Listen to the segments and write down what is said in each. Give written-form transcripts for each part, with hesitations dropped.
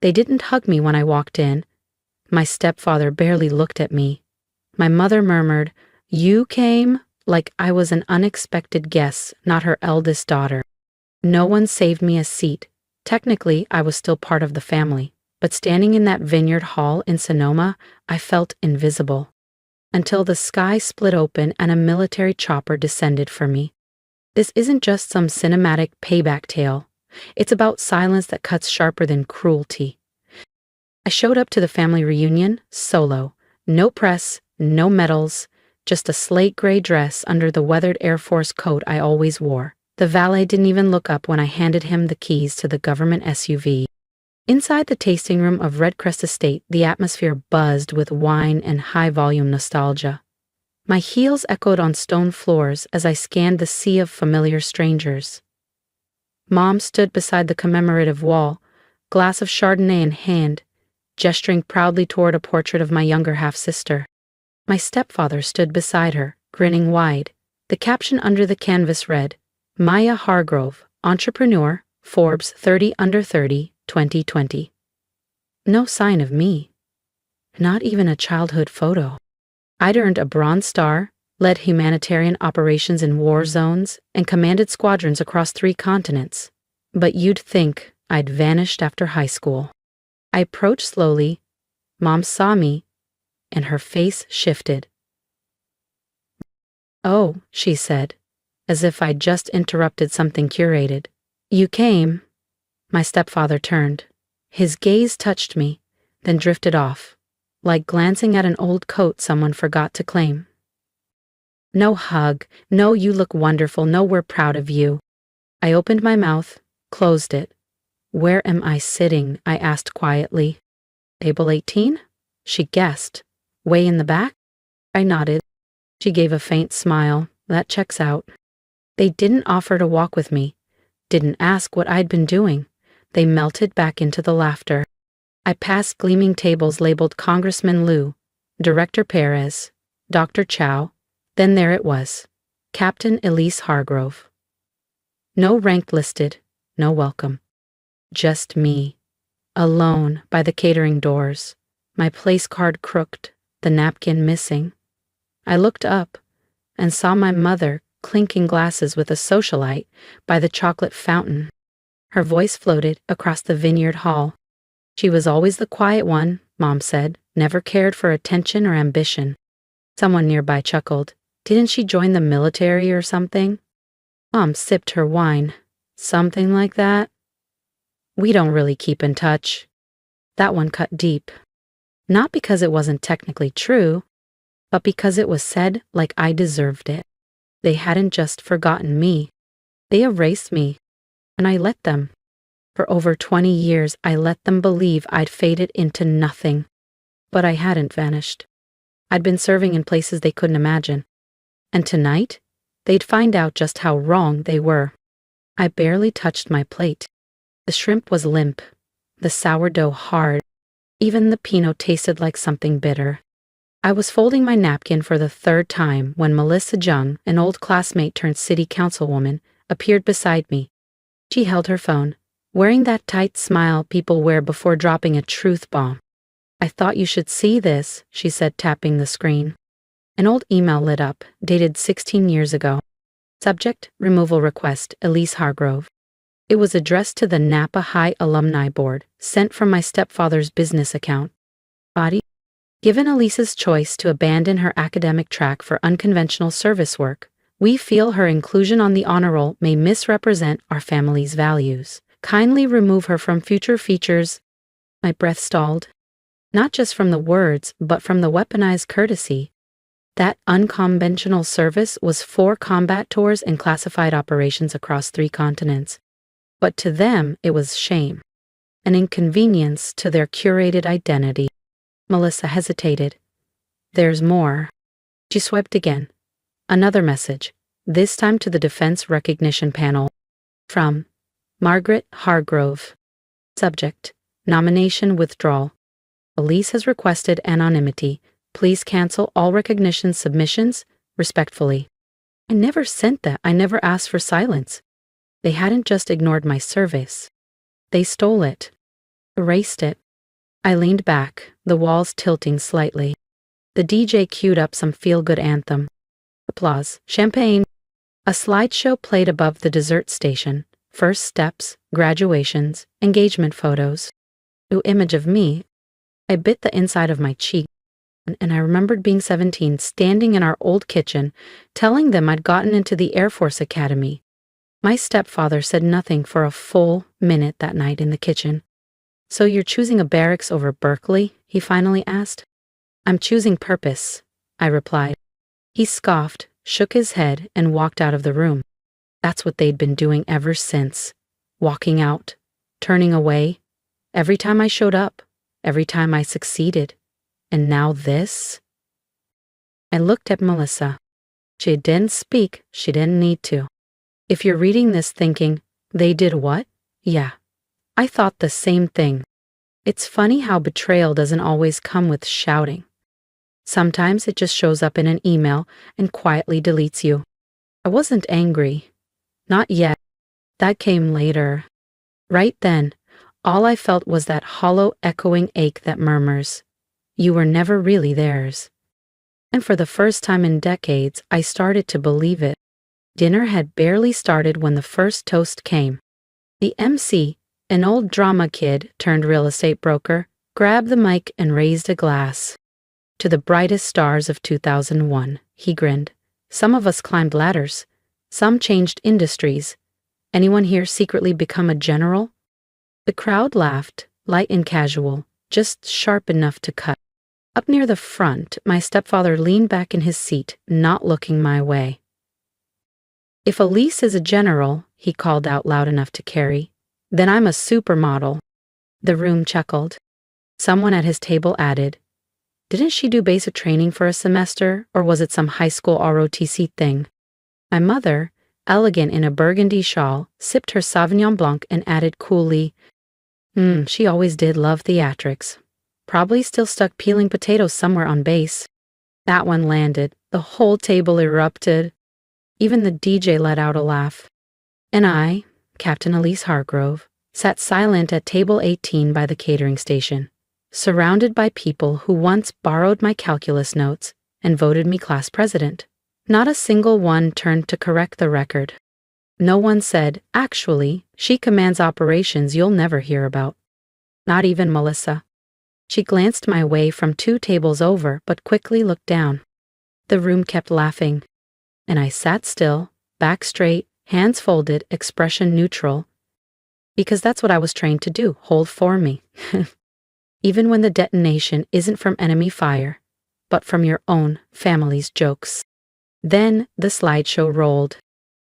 They didn't hug me when I walked in. My stepfather barely looked at me. My mother murmured, "You came?" like I was an unexpected guest, not her eldest daughter. No one saved me a seat. Technically, I was still part of the family, but standing in that vineyard hall in Sonoma, I felt invisible. Until the sky split open and a military chopper descended for me. This isn't just some cinematic payback tale. It's about silence that cuts sharper than cruelty. I showed up to the family reunion solo. No press, no medals, just a slate gray dress under the weathered Air Force coat I always wore. The valet didn't even look up when I handed him the keys to the government SUV. Inside the tasting room of Redcrest Estate, the atmosphere buzzed with wine and high-volume nostalgia. My heels echoed on stone floors as I scanned the sea of familiar strangers. Mom stood beside the commemorative wall, glass of Chardonnay in hand, gesturing proudly toward a portrait of my younger half-sister. My stepfather stood beside her, grinning wide. The caption under the canvas read, "Maya Hargrove, entrepreneur, Forbes 30 under 30, 2020. No sign of me. Not even a childhood photo. I'd earned a Bronze Star, led humanitarian operations in war zones, and commanded squadrons across 3 continents. But you'd think I'd vanished after high school. I approached slowly. Mom saw me, and her face shifted. "Oh," she said, as if I'd just interrupted something curated. "You came." My stepfather turned. His gaze touched me, then drifted off, like glancing at an old coat someone forgot to claim. "No hug, no you look wonderful, no we're proud of you." I opened my mouth, closed it. "Where am I sitting?" I asked quietly. "Table 18? She guessed. "Way in the back?" I nodded. She gave a faint smile. "That checks out." They didn't offer to walk with me, didn't ask what I'd been doing. They melted back into the laughter. I passed gleaming tables labeled Congressman Liu, Director Perez, Dr. Chow, then there it was, Captain Elise Hargrove. No rank listed, no welcome. Just me, alone by the catering doors, my place card crooked, the napkin missing. I looked up and saw my mother clinking glasses with a socialite by the chocolate fountain. Her voice floated across the vineyard hall. She was always the quiet one, Mom said, never cared for attention or ambition. Someone nearby chuckled. Didn't she join the military or something? Mom sipped her wine. Something like that? We don't really keep in touch. That one cut deep. Not because it wasn't technically true, but because it was said like I deserved it. They hadn't just forgotten me. They erased me, and I let them. For over 20 years, I let them believe I'd faded into nothing. But I hadn't vanished. I'd been serving in places they couldn't imagine. And tonight, they'd find out just how wrong they were. I barely touched my plate. The shrimp was limp, the sourdough hard. Even the Pinot tasted like something bitter. I was folding my napkin for the 3rd time when Melissa Jung, an old classmate turned city councilwoman, appeared beside me. She held her phone, wearing that tight smile people wear before dropping a truth bomb. "I thought you should see this," she said, tapping the screen. An old email lit up, dated 16 years ago. Subject, removal request, Elise Hargrove. It was addressed to the Napa High Alumni Board, sent from my stepfather's business account. Body: given Elise's choice to abandon her academic track for unconventional service work, we feel her inclusion on the honor roll may misrepresent our family's values. Kindly remove her from future features. My breath stalled. Not just from the words, but from the weaponized courtesy. That unconventional service was 4 combat tours and classified operations across 3 continents. But to them, it was shame. An inconvenience to their curated identity. Melissa hesitated. "There's more." She swiped again. Another message, this time to the Defense Recognition Panel. From Margaret Hargrove. Subject, nomination withdrawal. Elise has requested anonymity. Please cancel all recognition submissions, respectfully. I never sent that. I never asked for silence. They hadn't just ignored my service. They stole it. Erased it. I leaned back, the walls tilting slightly. The DJ queued up some feel-good anthem. Applause. Champagne. A slideshow played above the dessert station. First steps, graduations, engagement photos. New image of me. I bit the inside of my cheek, and I remembered being 17, standing in our old kitchen, telling them I'd gotten into the Air Force Academy. My stepfather said nothing for a full minute that night in the kitchen. "So you're choosing a barracks over Berkeley?" he finally asked. "I'm choosing purpose," I replied. He scoffed, shook his head, and walked out of the room. That's what they'd been doing ever since. Walking out, turning away, every time I showed up, every time I succeeded. And now this? I looked at Melissa. She didn't speak, she didn't need to. If you're reading this thinking, they did what? Yeah, I thought the same thing. It's funny how betrayal doesn't always come with shouting. Sometimes it just shows up in an email and quietly deletes you. I wasn't angry. Not yet. That came later. Right then, all I felt was that hollow, echoing ache that murmurs, "You were never really theirs." And for the first time in decades, I started to believe it. Dinner had barely started when the first toast came. The MC, an old drama kid turned real estate broker, grabbed the mic and raised a glass. "To the brightest stars of 2001, he grinned. "Some of us climbed ladders. Some changed industries. Anyone here secretly become a general?" The crowd laughed, light and casual, just sharp enough to cut. Up near the front, my stepfather leaned back in his seat, not looking my way. "If Elise is a general," he called out loud enough to carry, "then I'm a supermodel." The room chuckled. Someone at his table added, "Didn't she do basic training for a semester, or was it some high school ROTC thing?" My mother, elegant in a burgundy shawl, sipped her Sauvignon Blanc and added coolly, She always did love theatrics. Probably still stuck peeling potatoes somewhere on base." That one landed. The whole table erupted. Even the DJ let out a laugh. And I, Captain Elise Hargrove, sat silent at table 18 by the catering station, surrounded by people who once borrowed my calculus notes and voted me class president. Not a single one turned to correct the record. No one said, "Actually, she commands operations you'll never hear about." Not even Melissa. She glanced my way from 2 tables over, but quickly looked down. The room kept laughing, and I sat still, back straight, hands folded, expression neutral, because that's what I was trained to do, hold for me. Even when the detonation isn't from enemy fire, but from your own family's jokes. Then the slideshow rolled.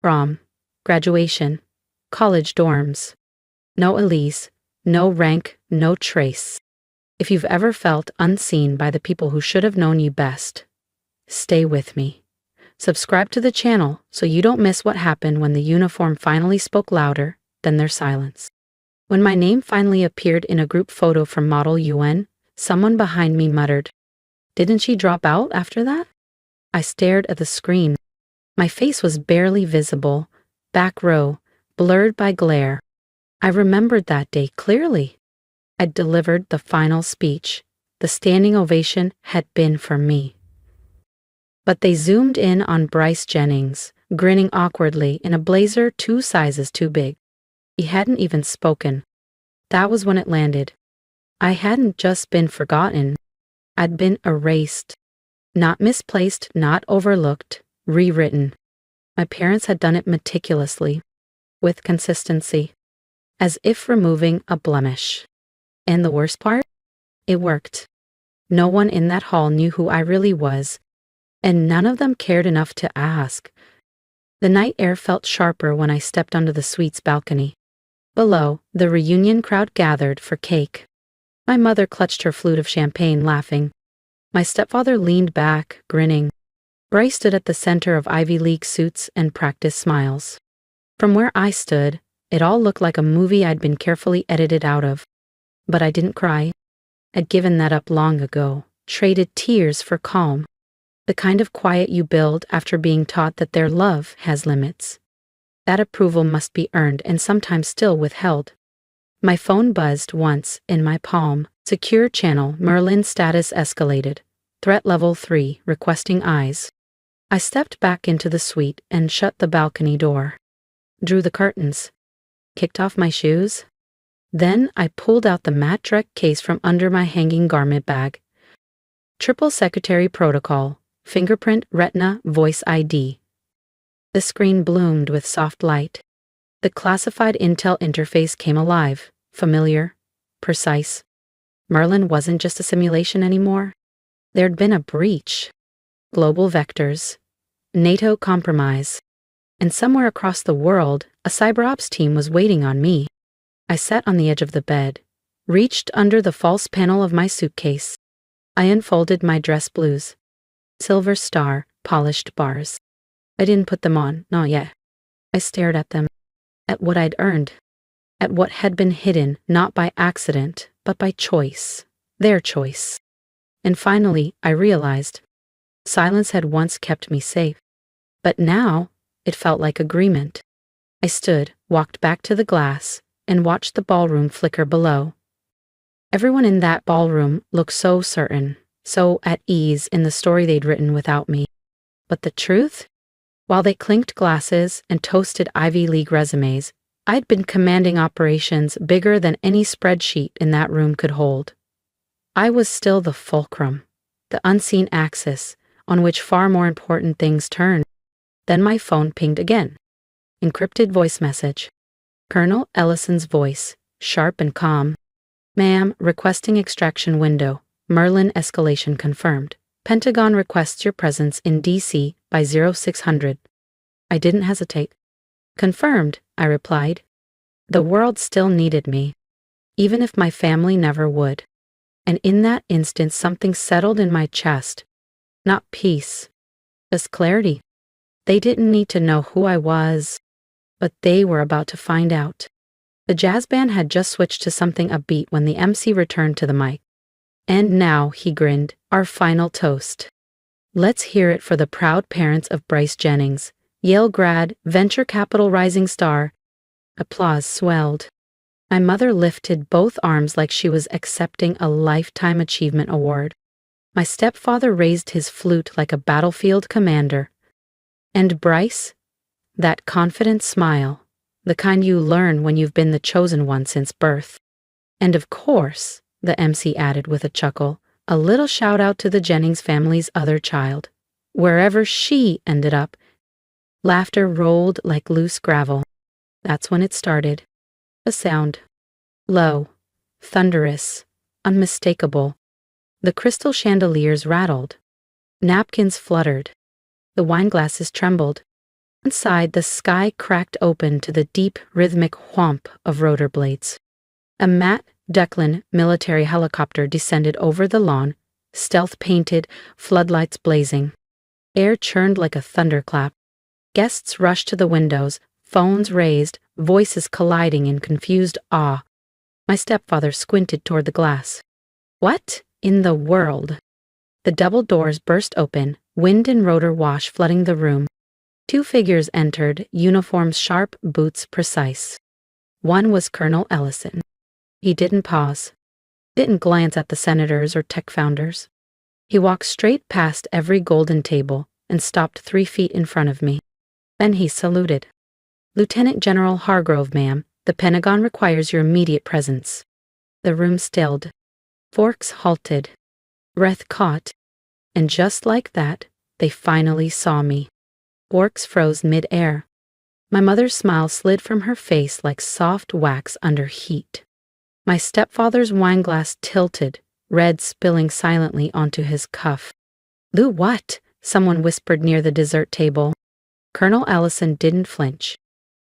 Prom, graduation, college dorms. No Elise, no rank, no trace. If you've ever felt unseen by the people who should have known you best, stay with me. Subscribe to the channel so you don't miss what happened when the uniform finally spoke louder than their silence. When my name finally appeared in a group photo from Model UN, someone behind me muttered, "Didn't she drop out after that?" I stared at the screen. My face was barely visible, back row, blurred by glare. I remembered that day clearly. I'd delivered the final speech. The standing ovation had been for me. But they zoomed in on Bryce Jennings, grinning awkwardly in a blazer 2 sizes too big. He hadn't even spoken. That was when it landed. I hadn't just been forgotten. I'd been erased. Not misplaced, not overlooked, rewritten. My parents had done it meticulously, with consistency, as if removing a blemish. And the worst part? It worked. No one in that hall knew who I really was, and none of them cared enough to ask. The night air felt sharper when I stepped onto the suite's balcony. Below, the reunion crowd gathered for cake. My mother clutched her flute of champagne, laughing. My stepfather leaned back, grinning. Bryce stood at the center of Ivy League suits and practiced smiles. From where I stood, it all looked like a movie I'd been carefully edited out of. But I didn't cry. I'd given that up long ago, traded tears for calm. The kind of quiet you build after being taught that their love has limits. That approval must be earned and sometimes still withheld. My phone buzzed once in my palm. Secure channel, Merlin status escalated. Threat level 3, requesting eyes. I stepped back into the suite and shut the balcony door. Drew the curtains. Kicked off my shoes. Then I pulled out the matte Drek case from under my hanging garment bag. Triple secretary protocol, fingerprint, retina, voice ID. The screen bloomed with soft light. The classified intel interface came alive, familiar, precise. Merlin wasn't just a simulation anymore. There'd been a breach. Global vectors. NATO compromise. And somewhere across the world, a cyber ops team was waiting on me. I sat on the edge of the bed, reached under the false panel of my suitcase. I unfolded my dress blues. Silver star, polished bars. I didn't put them on, not yet. I stared at them, at what I'd earned, at what had been hidden not by accident, but by choice, their choice. And finally, I realized, silence had once kept me safe, but now it felt like agreement. I stood, walked back to the glass, and watched the ballroom flicker below. Everyone in that ballroom looked so certain, so at ease in the story they'd written without me. But the truth? While they clinked glasses and toasted Ivy League resumes, I'd been commanding operations bigger than any spreadsheet in that room could hold. I was still the fulcrum, the unseen axis on which far more important things turned. Then my phone pinged again. Encrypted voice message. Colonel Ellison's voice, sharp and calm. Ma'am, requesting extraction window. Merlin escalation confirmed. Pentagon requests your presence in D.C. by 0600. I didn't hesitate. Confirmed, I replied. The world still needed me, even if my family never would. And in that instant something settled in my chest. Not peace, just clarity. They didn't need to know who I was, but they were about to find out. The jazz band had just switched to something upbeat when the MC returned to the mic. And now, he grinned, our final toast. Let's hear it for the proud parents of Bryce Jennings, Yale grad, venture capital rising star. Applause swelled. My mother lifted both arms like she was accepting a Lifetime Achievement Award. My stepfather raised his flute like a battlefield commander. And Bryce? That confident smile, the kind you learn when you've been the chosen one since birth. And of course, the MC added with a chuckle, a little shout out to the Jennings family's other child. Wherever she ended up, laughter rolled like loose gravel. That's when it started. A sound. Low, thunderous, unmistakable. The crystal chandeliers rattled. Napkins fluttered. The wineglasses trembled. Inside, the sky cracked open to the deep, rhythmic whomp of rotor blades. A matte Declan military helicopter descended over the lawn, stealth-painted, floodlights blazing. Air churned like a thunderclap. Guests rushed to the windows, phones raised, voices colliding in confused awe. My stepfather squinted toward the glass. What in the world? The double doors burst open, wind and rotor wash flooding the room. Two figures entered, uniforms sharp, boots precise. One was Colonel Ellison. He didn't pause, didn't glance at the senators or tech founders. He walked straight past every golden table and stopped 3 feet in front of me. Then he saluted. Lieutenant General Hargrove, ma'am, the Pentagon requires your immediate presence. The room stilled. Forks halted. Breath caught. And just like that, they finally saw me. Forks froze mid-air. My mother's smile slid from her face like soft wax under heat. My stepfather's wineglass tilted, red spilling silently onto his cuff. Lou, what? Someone whispered near the dessert table. Colonel Ellison didn't flinch.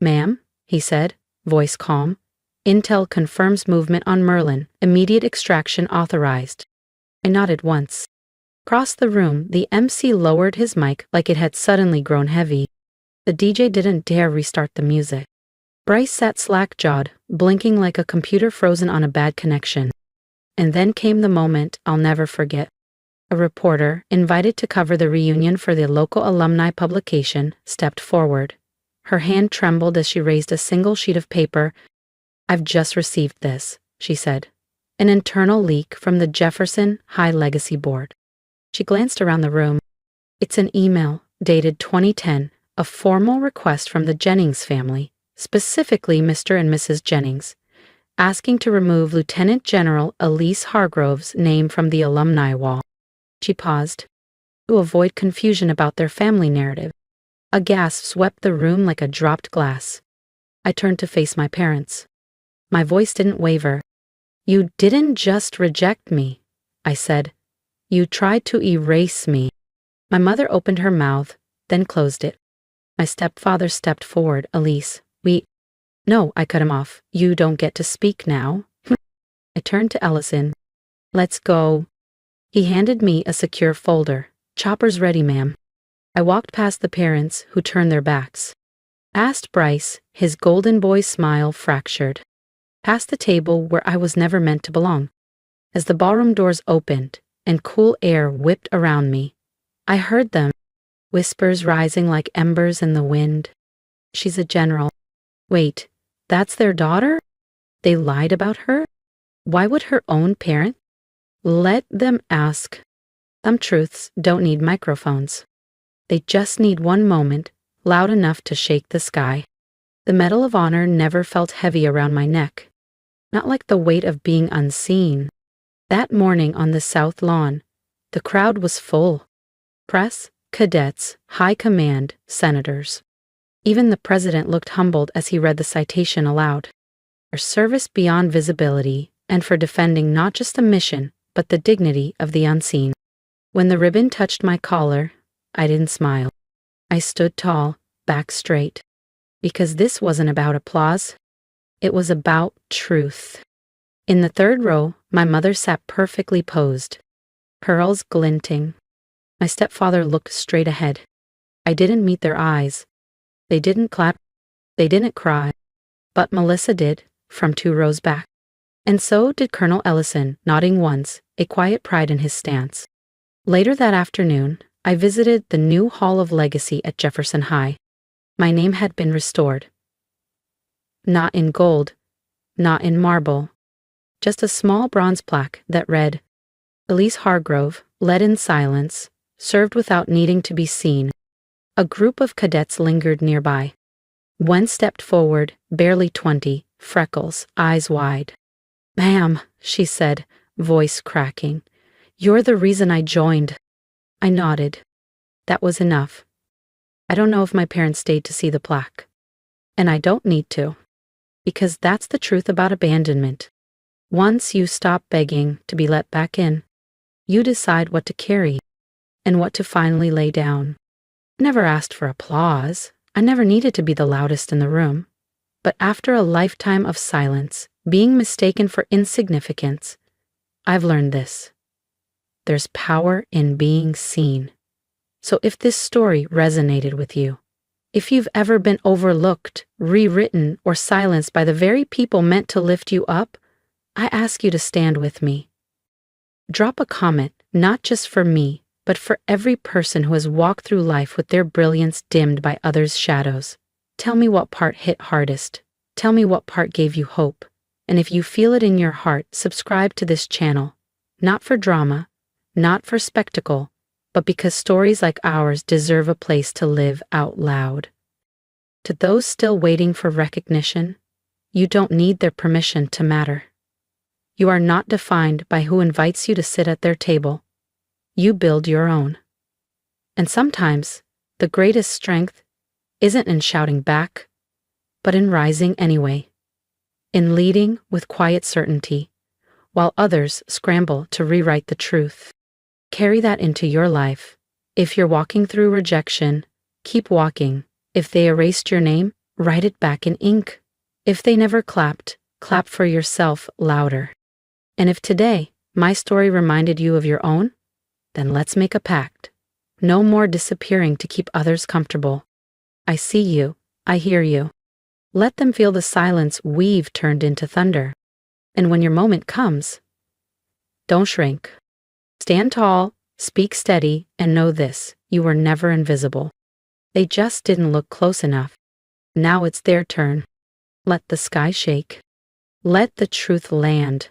Ma'am, he said, voice calm. Intel confirms movement on Merlin, immediate extraction authorized. I nodded once. Across the room, the MC lowered his mic like it had suddenly grown heavy. The DJ didn't dare restart the music. Bryce sat slack-jawed, blinking like a computer frozen on a bad connection. And then came the moment I'll never forget. A reporter, invited to cover the reunion for the local alumni publication, stepped forward. Her hand trembled as she raised a single sheet of paper. I've just received this, she said. An internal leak from the Jefferson High Legacy Board. She glanced around the room. It's an email dated 2010, a formal request from the Jennings family, specifically Mr. and Mrs. Jennings, asking to remove Lieutenant General Elise Hargrove's name from the alumni wall. She paused to avoid confusion about their family narrative. A gasp swept the room like a dropped glass. I turned to face my parents. My voice didn't waver. You didn't just reject me, I said. You tried to erase me. My mother opened her mouth, then closed it. My stepfather stepped forward. Elise, No, I cut him off. You don't get to speak now. I turned to Ellison. Let's go. He handed me a secure folder. Chopper's ready, ma'am. I walked past the parents, who turned their backs. Past Bryce, his golden boy smile fractured. Past the table where I was never meant to belong. As the ballroom doors opened and cool air whipped around me, I heard them, whispers rising like embers in the wind. She's a general. Wait, that's their daughter? They lied about her? Why would her own parent? Let them ask. Some truths don't need microphones. They just need one moment, loud enough to shake the sky. The Medal of Honor never felt heavy around my neck. Not like the weight of being unseen. That morning on the South Lawn, the crowd was full. Press, cadets, high command, senators. Even the president looked humbled as he read the citation aloud. For service beyond visibility, and for defending not just the mission, but the dignity of the unseen. When the ribbon touched my collar, I didn't smile. I stood tall, back straight. Because this wasn't about applause. It was about truth. In the third row, my mother sat perfectly posed, pearls glinting. My stepfather looked straight ahead. I didn't meet their eyes. They didn't clap. They didn't cry. But Melissa did, from 2 rows back. And so did Colonel Ellison, nodding once, a quiet pride in his stance. Later that afternoon, I visited the new Hall of Legacy at Jefferson High. My name had been restored. Not in gold, not in marble, just a small bronze plaque that read, Elise Hargrove, led in silence, served without needing to be seen. A group of cadets lingered nearby. One stepped forward, barely 20, freckles, eyes wide. Ma'am, she said, voice cracking, you're the reason I joined. I nodded. That was enough. I don't know if my parents stayed to see the plaque. And I don't need to. Because that's the truth about abandonment. Once you stop begging to be let back in, you decide what to carry and what to finally lay down. I never asked for applause. I never needed to be the loudest in the room. But after a lifetime of silence, being mistaken for insignificance, I've learned this. There's power in being seen. So if this story resonated with you, if you've ever been overlooked, rewritten, or silenced by the very people meant to lift you up, I ask you to stand with me. Drop a comment, not just for me, but for every person who has walked through life with their brilliance dimmed by others' shadows. Tell me what part hit hardest. Tell me what part gave you hope. And if you feel it in your heart, subscribe to this channel. Not for drama, not for spectacle, but because stories like ours deserve a place to live out loud. To those still waiting for recognition, you don't need their permission to matter. You are not defined by who invites you to sit at their table. You build your own. And sometimes, the greatest strength isn't in shouting back, but in rising anyway, in leading with quiet certainty, while others scramble to rewrite the truth. Carry that into your life. If you're walking through rejection, keep walking. If they erased your name, write it back in ink. If they never clapped, clap for yourself louder. And if today, my story reminded you of your own, then let's make a pact. No more disappearing to keep others comfortable. I see you. I hear you. Let them feel the silence we've turned into thunder. And when your moment comes, don't shrink. Stand tall, speak steady, and know this, you were never invisible. They just didn't look close enough. Now it's their turn. Let the sky shake. Let the truth land.